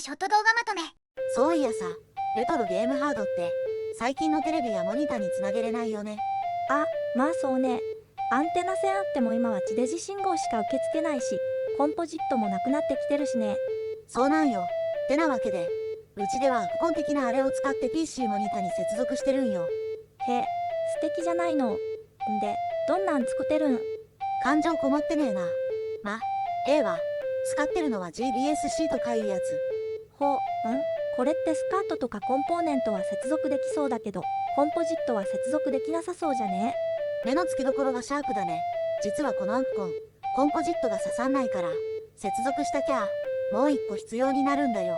ショット動画まとめ。そういやさ、レトロゲームハードって最近のテレビやモニターにつなげれないよね。あ、まあそうね。アンテナ線あっても今は地デジ信号しか受け付けないし、コンポジットもなくなってきてるしね。そうなんよ。てなわけで、うちでは基本的なあれを使って PC モニターに接続してるんよ。へ、素敵じゃないの。んで、どんなん作ってるん？感情こもってねえな。ま、は、使ってるのは GBSC とかいうやつ。これってスカートとかコンポーネントは接続できそうだけど、コンポジットは接続できなさそうじゃね？目の付けどころがシャープだね。実はこのアンプコン、コンポジットが刺さんないから、接続したきゃ、もう一個必要になるんだよ。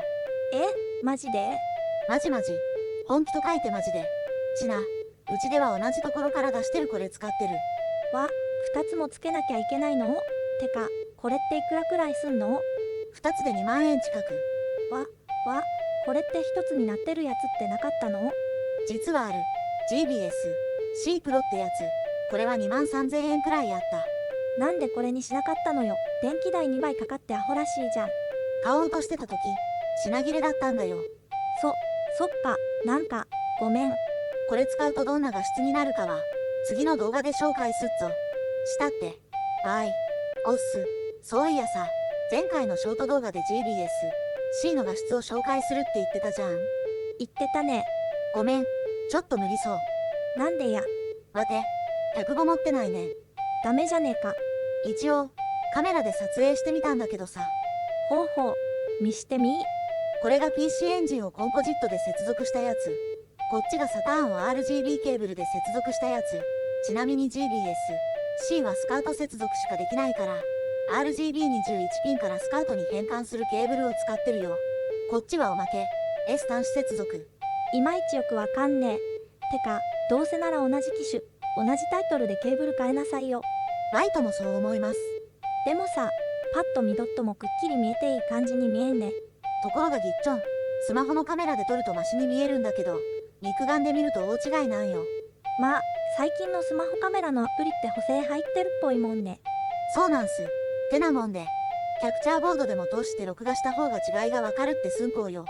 マジで？マジ。本気と書いてマジで。ちな、うちでは同じところから出してるこれ使ってる。2つもつけなきゃいけないの？てか、これっていくらくらいすんの？ 2つで2万円近く。これって1つになってるやつってなかったの？実はある。GBS、C プロってやつ。これは2万3000円くらいあった。なんでこれにしなかったのよ。電気代2倍かかってアホらしいじゃん。買おうとしてた時、品切れだったんだよ。そっか、なんか、ごめん。これ使うとどんな画質になるかは、次の動画で紹介すっぞ。したって。おっす。そういやさ、前回のショート動画で GBS、C の画質を紹介するって言ってたじゃん。言ってたね。ごめん、ちょっと無理そう。なんでや。待て、100語持ってないね。ダメじゃねえか。一応、カメラで撮影してみたんだけどさ。ほう、見してみ。これが PC エンジンをコンポジットで接続したやつ。こっちがサターンを RGB ケーブルで接続したやつ。ちなみに GBS、C はスカート接続しかできないから、RGB21 ピンからスカートに変換するケーブルを使ってるよ。こっちはおまけ、S 端子接続。いまいちよくわかんねえ。てか、どうせなら同じ機種、同じタイトルでケーブル変えなさいよ。ライトもそう思います。でもさ、パッと見ドットもくっきり見えていい感じに見えんね。ところがぎっちょん、スマホのカメラで撮るとマシに見えるんだけど、肉眼で見ると大違いなんよ。まあ、最近のスマホカメラのアプリって補正入ってるっぽいもんね。そうなんす。てなもんで、キャプチャーボードでも通して録画した方が違いがわかるって寸法よ。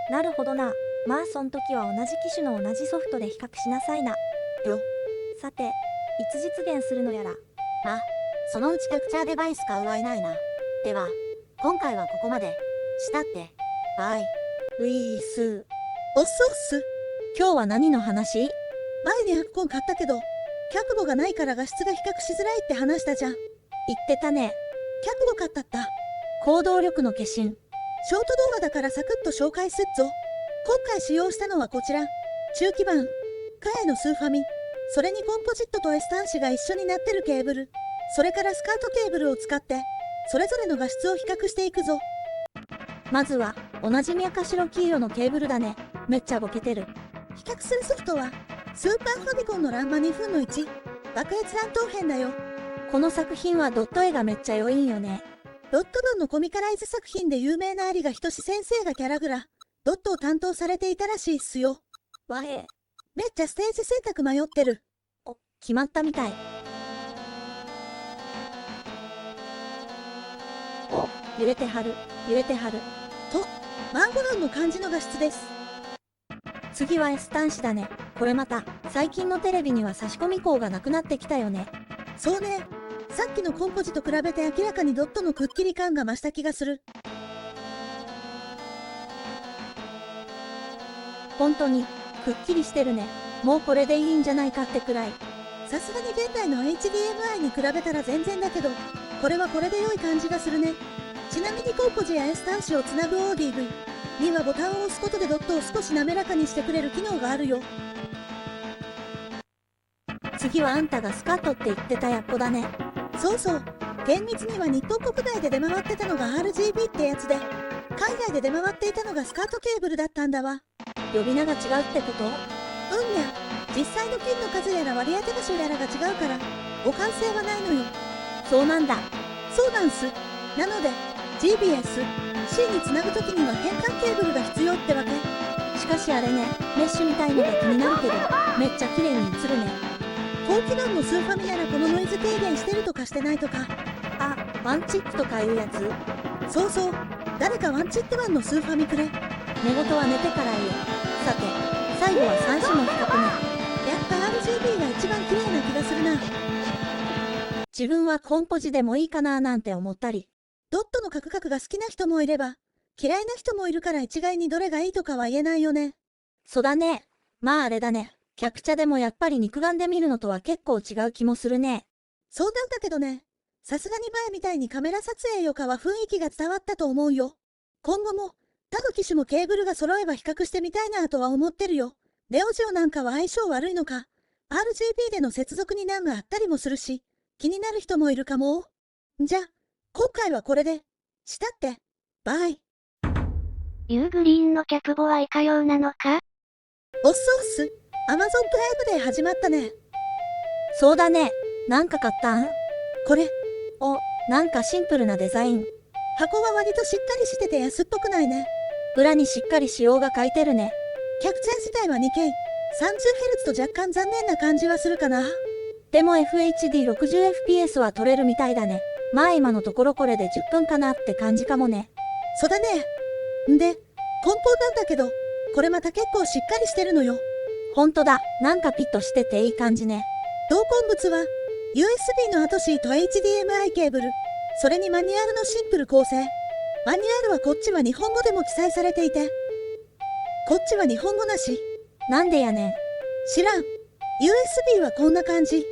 なるほどな。まあそん時は同じ機種の同じソフトで比較しなさいな。よ。さて、いつ実現するのやら。ま、そのうちキャプチャーデバイス買うはいないな。では、今回はここまで。したって。バイ。ウィース。おっそっす。今日は何の話？前に100本買ったけど、脚度がないから画質が比較しづらいって話したじゃん。言ってたね。脚度買ったった。行動力の化身。ショート動画だからサクッと紹介すっぞ。今回使用したのはこちら。中基板。カヤのスーファミ。それにコンポジットと S 端子が一緒になってるケーブル。それからスカートケーブルを使って、それぞれの画質を比較していくぞ。まずは、おなじみ赤白黄色のケーブルだね。めっちゃボケてる。比較するソフトは、スーパーファミコンのランマ2分の1、爆裂乱闘編だよ。この作品はドット絵がめっちゃ良いんよね。ドット文のコミカライズ作品で有名な有賀仁先生がキャラグラ、ドットを担当されていたらしいっすよ。めっちゃステージ選択迷ってる。決まったみたい。揺れてはる。と、マンゴランの感じの画質です。次は S 端子だね。これまた、最近のテレビには差し込み口がなくなってきたよね。そうね。さっきのコンポジと比べて明らかにドットのくっきり感が増した気がする。本当に、くっきりしてるね。もうこれでいいんじゃないかってくらい。さすがに現代の HDMI に比べたら全然だけど、これはこれで良い感じがするね。ちなみにコンポジや S 端子をつなぐ ODV にはボタンを押すことでドットを少し滑らかにしてくれる機能があるよ。次はあんたがスカートって言ってたやっこだね。そうそう。厳密には日本国内で出回ってたのが RGB ってやつで、海外で出回っていたのがスカートケーブルだったんだわ。呼び名が違うってこと？実際のピンの数やら割り当て場所やらが違うから、互換性はないのよ。そうなんだ。そうなんす。なので、GBS、C につなぐときには変換ケーブルが必要ってわけ。しかしあれね、メッシュみたいのが気になるけど、めっちゃ綺麗に映るね。高機能のスーファミならこのノイズ軽減してるとかしてないとか。ワンチップとかいうやつ？そうそう。誰かワンチってワンのスーファミくれ。寝言は寝てから言え。さて、最後は三種の比較ね。やっぱ RGB が一番綺麗な気がするな。自分はコンポジでもいいかななんて思ったり。ドットのカクカクが好きな人もいれば、嫌いな人もいるから一概にどれがいいとかは言えないよね。そうだね。まああれだね。キャプチャでもやっぱり肉眼で見るのとは結構違う気もするね。そうなんだけどね。さすがに前みたいにカメラ撮影よかは雰囲気が伝わったと思うよ。今後も、他の機種もケーブルが揃えば比較してみたいなとは思ってるよ。ネオジオなんかは相性悪いのか。RGB での接続に難があったりもするし、気になる人もいるかも。じゃ、今回はこれで。したって。バイ。ユーグリーンのキャプボはいかようなのか？おっそっす。Amazon プライムデー始まったね。そうだね。なんか買ったん？これ、お、なんかシンプルなデザイン。箱は割としっかりしてて安っぽくないね。裏にしっかり仕様が書いてるね。キャプチャー自体は 2K、30Hz と若干残念な感じはするかな。でも FHD60fps は撮れるみたいだね。まあ今のところこれで10分かなって感じかもね。そうだね。んで、梱包なんだけど、これまた結構しっかりしてるのよ。ほんとだ。なんかピッとしてていい感じね。同梱物は、USB の後シート HDMI ケーブル、それにマニュアルのシンプル構成。マニュアルはこっちは日本語でも記載されていて、こっちは日本語なし。なんでやねん。知らん。USB はこんな感じ。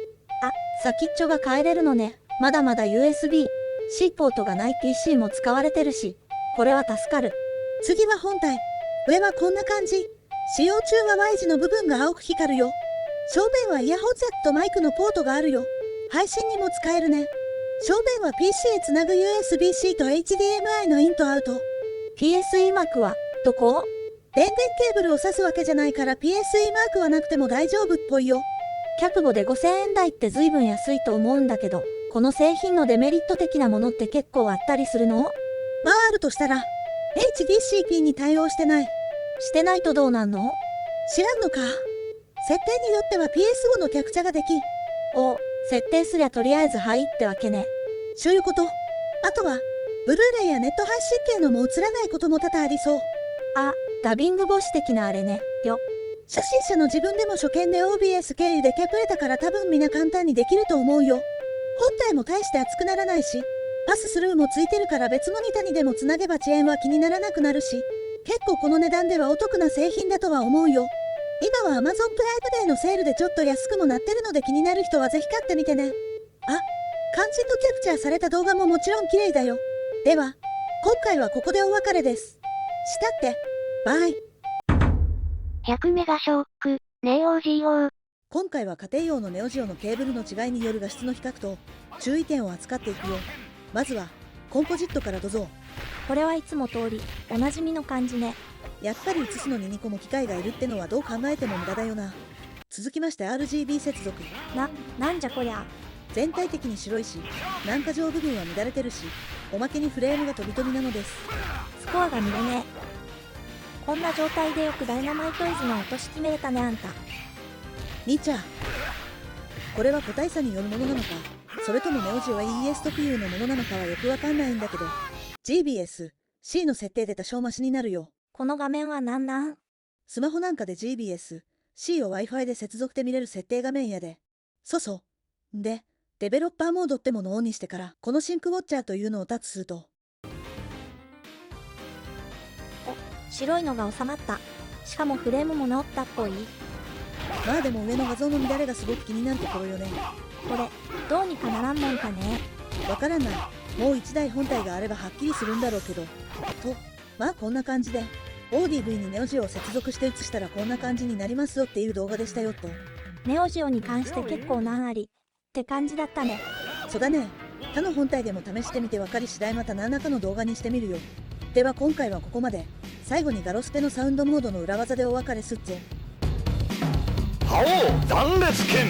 あ、先っちょが変えれるのね。まだまだ USB-C ポートがない PC も使われてるし、これは助かる。次は本体。上はこんな感じ。使用中は Y 字の部分が青く光るよ。正面はイヤホンジャックとマイクのポートがあるよ。配信にも使えるね。正面は PC へつなぐ USB-C と HDMI のインとアウト。PSE マークは、どこ？電源ケーブルを挿すわけじゃないから PSE マークはなくても大丈夫っぽいよ。キャプボで5000円台って随分安いと思うんだけど、この製品のデメリット的なものって結構あったりするの？まああるとしたら、HDCP に対応してない。してないとどうなんの？知らんのか。設定によっては PS5 のキャプチャができ。お、設定すりゃとりあえずはいってわけね。そういうこと。あとは、ブルーレイやネット配信系のも映らないことも多々ありそう。あ、ダビング防止的なあれね。よ。初心者の自分でも初見で OBS 経由でキャプれたから多分みんな簡単にできると思うよ。本体も大して熱くならないし、パススルーもついてるから別モニタにでもつなげば遅延は気にならなくなるし、結構この値段ではお得な製品だとは思うよ。今は Amazon プライムデーのセールでちょっと安くもなってるので気になる人はぜひ買ってみてね。あ、肝心のキャプチャーされた動画ももちろん綺麗だよ。では、今回はここでお別れです。したって、バイ。100メガショック、ネオジオ。今回は家庭用のネオジオのケーブルの違いによる画質の比較と注意点を扱っていくよ。まずは、コンポジットからどうぞ。これはいつも通り、おなじみの感じね。やっぱり映すのに2個も機械がいるってのはどう考えても無駄だよな。続きまして RGB 接続。なんじゃこりゃ。全体的に白いし、軟化上部分は乱れてるし、おまけにフレームが飛び飛びなのです。スコアが見れねえ。こんな状態でよくダイナマイトイズの落とし決めれたねあんた。兄ちゃん。これは個体差によるものなのか、それともネオジオは ES 特有のものなのかはよくわかんないんだけど、GBS-C の設定で多少マシになるよ。この画面はなん？スマホなんかで GBS-C を Wi-Fi で接続で見れる設定画面やで。そう。んで、デベロッパーモードってものをオンにしてから、このシンクウォッチャーというのをタッチすると。白いのが収まった。しかもフレームも直ったっぽい。まあでも上の画像の乱れがすごく気になるところよね。これ、どうにかならんもんかね。わからない。もう1台本体があればはっきりするんだろうけど。と、まあこんな感じで、ODV にネオジオを接続して映したらこんな感じになりますよっていう動画でしたよと。ネオジオに関して結構難ありって感じだったね。そうだね。他の本体でも試してみて分かり次第また何らかの動画にしてみるよ。では今回はここまで。最後にガロスペのサウンドモードの裏技でお別れすっぞ。覇王断裂剣